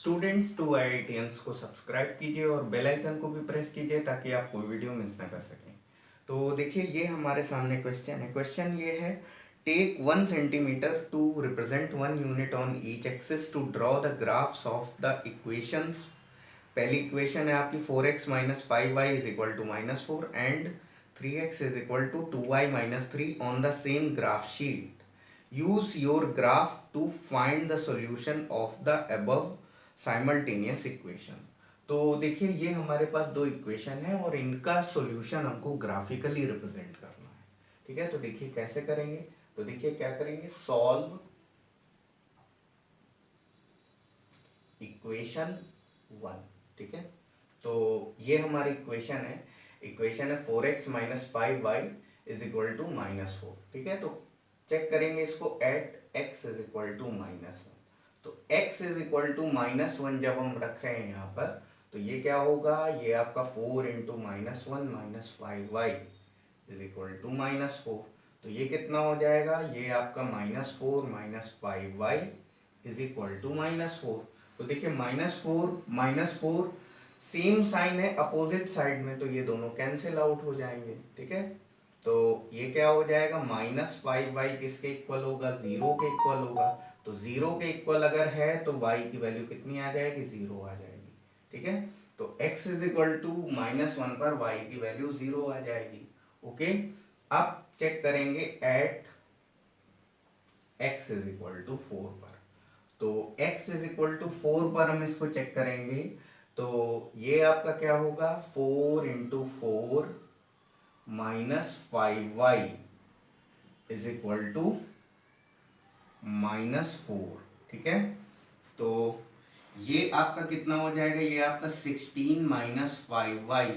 Students to IITians को subscribe कीजिए और बेल आइकन को भी प्रेस कीजिए ताकि आप कोई वीडियो मिस ना कर सकें। तो देखिए ये हमारे सामने क्वेश्चन है। क्वेश्चन ये है, take 1 centimetre to represent 1 unit on each axis to draw the graphs of the equations. पहली इक्वेशन है आपकी 4x - 5y = -4 and 3x = 2y - 3 on the same graph sheet. Use your graph to find the solution of the above simultaneous equation. तो देखिए ये हमारे पास दो equation है और इनका सॉल्यूशन हमको ग्राफिकली रिप्रेजेंट करना है। ठीक है, तो देखिए कैसे करेंगे। तो देखिए क्या करेंगे, सॉल्व इक्वेशन 1। ठीक है, तो ये हमारी इक्वेशन है। इक्वेशन है 4x - 5y = -4। ठीक है, तो चेक करेंगे इसको एट x = -1। तो x = -1 जब हम रख रहे हैं यहाँ पर, तो ये क्या होगा, ये आपका 4 × -1 - 5y = -4। तो ये कितना हो जाएगा, ये आपका -4 - 5y = -4। तो देखिए -4 सेम साइन है अपोजिट साइड में, तो ये दोनों कैंसिल आउट हो जाएंगे। ठीक है, तो ये क्या हो जाएगा, -5y किसके इक्वल होगा, 0 के इक्वल होगा। तो 0 के इक्वल अगर है तो y की वैल्यू कितनी आ जाएगी, 0 आ जाएगी। ठीक है, तो x = -1 पर y की वैल्यू 0 आ जाएगी। ओके, अब चेक करेंगे एट x = 4 पर। तो x = 4 पर हम इसको चेक करेंगे, तो ये आपका क्या होगा, 4 × 4 - 5y = -4। ठीक है, तो ये आपका कितना हो जाएगा, ये आपका 16 - 5y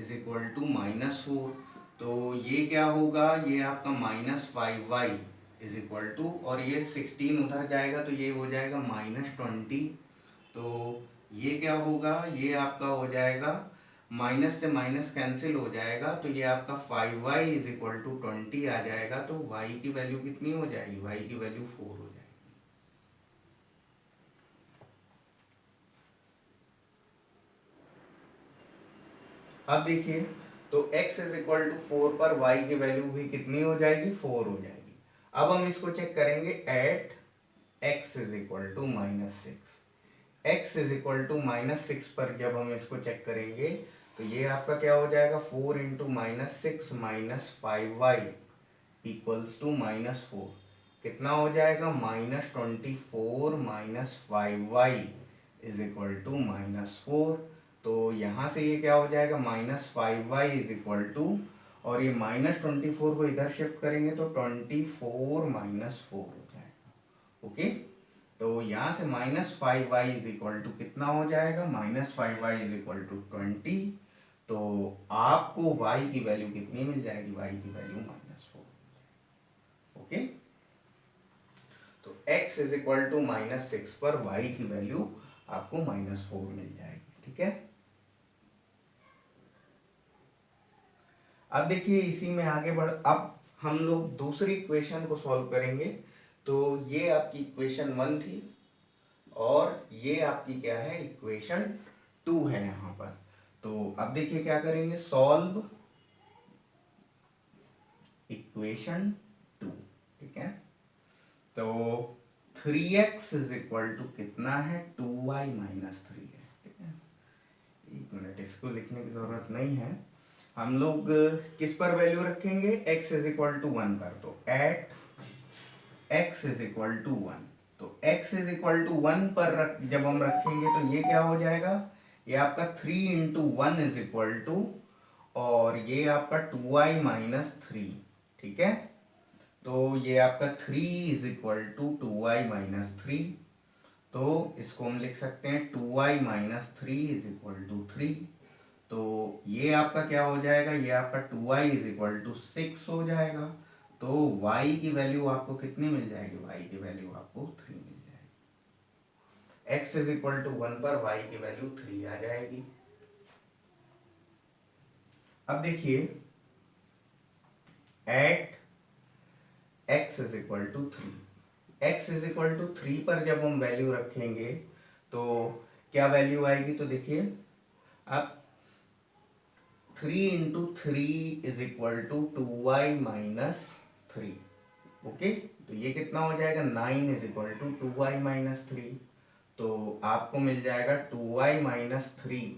= -4। तो ये क्या होगा, ये आपका -5y और ये 16 उधर जाएगा तो ये हो जाएगा -20। तो ये क्या होगा, ये आपका हो जाएगा, माइनस से माइनस कैंसिल हो जाएगा, तो ये आपका 5y = 20 आ जाएगा। तो y की वैल्यू कितनी हो जाएगी, y की वैल्यू 4 हो जाएगी। अब देखिए, तो x = 4 पर y की वैल्यू भी कितनी हो जाएगी, 4 हो जाएगी। अब हम इसको चेक करेंगे एट x = -6। x = -6 पर जब हम इसको चेक करेंगे, तो ये आपका क्या हो जाएगा, 4 × -6 - 5y = -4। कितना हो जाएगा, -24 - 5y = -4। तो यहाँ से ये क्या हो जाएगा, -5y और ये -24 को इधर शिफ्ट करेंगे तो 24 - 4 हो जाएगा। ओके, तो यहाँ से -5y कितना हो जाएगा, -5y = 20। तो आपको y की वैल्यू कितनी मिल जाएगी, y की वैल्यू -4। ओके, तो x = -6 पर y की वैल्यू आपको -4 मिल जाएगी। ठीक है, अब देखिए इसी में आगे बढ़, अब हम लोग दूसरी इक्वेशन को सॉल्व करेंगे। तो ये आपकी इक्वेशन 1 थी और ये आपकी क्या है, इक्वेशन 2 है यहाँ पर। तो अब देखिए क्या करेंगे, सॉल्व इक्वेशन 2। ठीक है, तो 3x कितना है, 2y - 3 है। ठीक है, एक मिनट, इसको लिखने की जरूरत नहीं है। हम लोग किस पर वैल्यू रखेंगे, x = 1 पर। तो एट x = 1, तो x = 1 पर जब हम रखेंगे तो ये क्या हो जाएगा, ये आपका 3 × 1 = और ये आपका 2y - 3। ठीक है, तो ये आपका 3 = 2y - 3। तो इसको हम लिख सकते हैं 2y - 3 = 3। तो ये आपका क्या हो जाएगा, ये आपका 2y = 6 हो जाएगा। तो y की वैल्यू आपको कितनी मिल जाएगी, y की वैल्यू आपको 3 मिल जाएगी। x = 1 पर y की वैल्यू 3 आ जाएगी। अब देखिए एट x = 3, x = 3 पर जब हम वैल्यू रखेंगे, तो क्या वैल्यू आएगी, तो देखिए आप 3 into 3 is equal to 2y minus 3। Okay, तो ये कितना हो जाएगा, 9 is equal to 2y minus 3। तो आपको मिल जाएगा 2y minus 3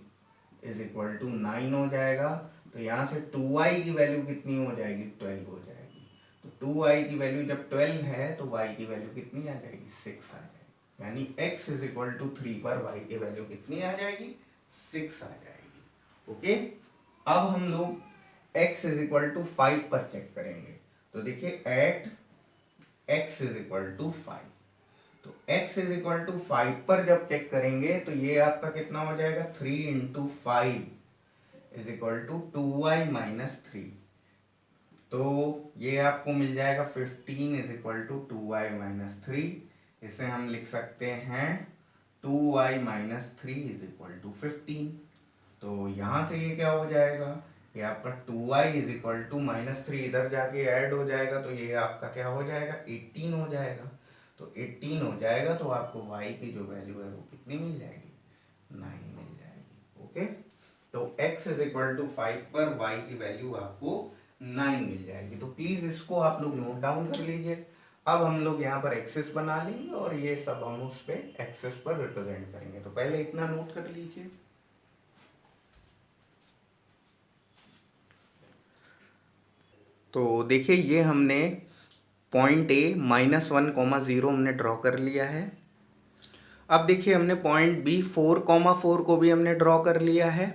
is equal to 9 हो जाएगा। तो यहाँ से 2y की वैल्यू कितनी हो जाएगी, 12 हो जाएगी। तो 2y की वैल्यू जब 12 है तो y की वैल्यू कितनी आ जाएगी, 6 आ जाएगी। यानी x इज इक्वल टू 3 पर y की वैल्यू कितनी आ जाएगी, 6 आ जाएगी। ओके, अब हम लोग x इज इक्वल टू 5 पर चेक करेंगे। तो देखिए at x is equal to 5, तो x इज इक्वल टू 5 पर जब चेक करेंगे तो ये आपका कितना हो जाएगा, 3 into 5 is equal to 2y minus 3। तो ये आपको मिल जाएगा 15 is equal to 2y minus 3। इसे हम लिख सकते हैं 2y minus 3 is equal to 15। तो यहाँ से ये क्या हो जाएगा, ये आपका 2y is equal to minus 3 इधर जाके ऐड हो जाएगा, तो ये आपका क्या हो जाएगा, 18 हो जाएगा। तो 18 हो जाएगा तो आपको y की जो वैल्यू है वो कितनी मिल जाएगी, 9 मिल जाएगी। ओके, तो x इज इक्वल टू 5 पर y की वैल्यू आपको 9 मिल जाएगी। तो प्लीज इसको आप लोग नोट डाउन कर लीजिए। अब हम लोग यहाँ पर एक्सेस बना लेंगे और ये सब हम उस पे एक्सेस पर रिप्रेजेंट करेंगे। तो पहले इतना नोट कर लीजिए। तो देखिए ये हमने पॉइंट ए -1, 0 हमने ड्रॉ कर लिया है। अब देखिए हमने पॉइंट बी 4, 4 को भी हमने ड्रॉ कर लिया है।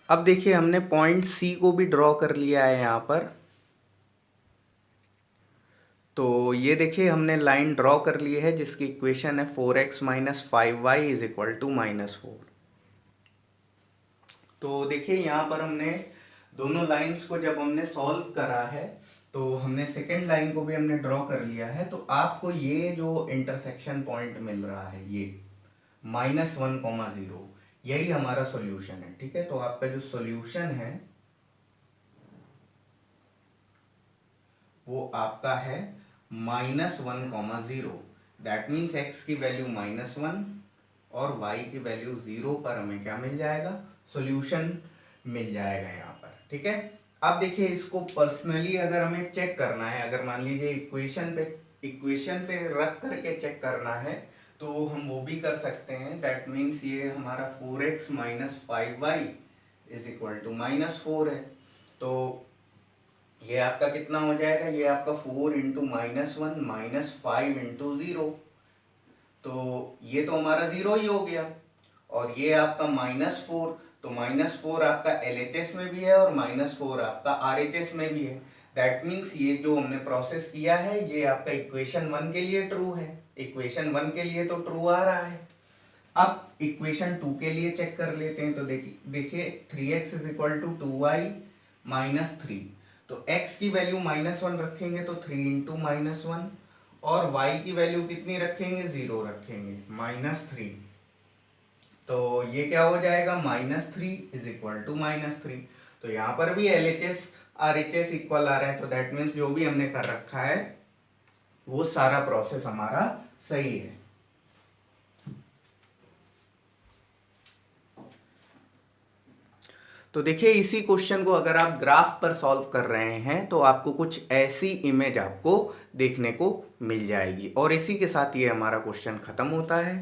अब देखिए हमने पॉइंट सी को भी ड्रॉ कर लिया है यहाँ पर। तो ये देखिए हमने लाइन ड्रॉ कर ली है जिसकी इक्वेशन है 4x minus 5y is equal to -4। तो देखिए यहाँ पर हमने दोनों लाइंस को जब हमने सॉल्व करा है तो हमने सेकेंड लाइन को भी हमने ड्रॉ कर लिया है। तो आपको ये जो इंटरसेक्शन पॉइंट मिल रहा है ये -1, 0 यही हमारा सॉल्यूशन है। ठीक है, तो आपका जो सॉल्यूशन है वो आपका है -1, 0। दैट मीन्स x की वैल्यू -1 और y की वैल्यू 0 पर हमें क्या मिल जाएगा, सॉल्यूशन मिल जाएगा यहाँ पर। ठीक है, अब देखिए इसको पर्सनली अगर हमें चेक करना है, अगर मान लीजिए इक्वेशन पे रख करके चेक करना है तो हम वो भी कर सकते हैं। दैट मीन्स ये हमारा 4x minus 5y is equal to -4 है। तो ये आपका कितना हो जाएगा, ये आपका 4 इंटू -1 -5 इंटू 0। तो ये तो हमारा 0 ही हो गया। और ये आपका -4, तो -4 आपका LHS में भी है और -4 आपका RHS में भी है। दैट मीन्स ये जो हमने प्रोसेस किया है ये आपका इक्वेशन 1 के लिए ट्रू है। इक्वेशन 1 के लिए तो ट्रू आ रहा है। अब इक्वेशन 2 के लिए चेक कर लेते हैं। तो देखिए 3x is equal to 2y minus 3। तो x की वैल्यू -1 रखेंगे तो 3 इंटू -1 और y की वैल्यू कितनी रखेंगे, 0 रखेंगे, -3। तो ये क्या हो जाएगा, -3 इज इक्वल टू -3। तो यहाँ पर भी LHS RHS इक्वल आ रहे हैं। तो दैट मीन्स जो भी हमने कर रखा है वो सारा प्रोसेस हमारा सही है। तो देखिए इसी क्वेश्चन को अगर आप ग्राफ पर सॉल्व कर रहे हैं तो आपको कुछ ऐसी इमेज आपको देखने को मिल जाएगी। और इसी के साथ ये हमारा क्वेश्चन खत्म होता है।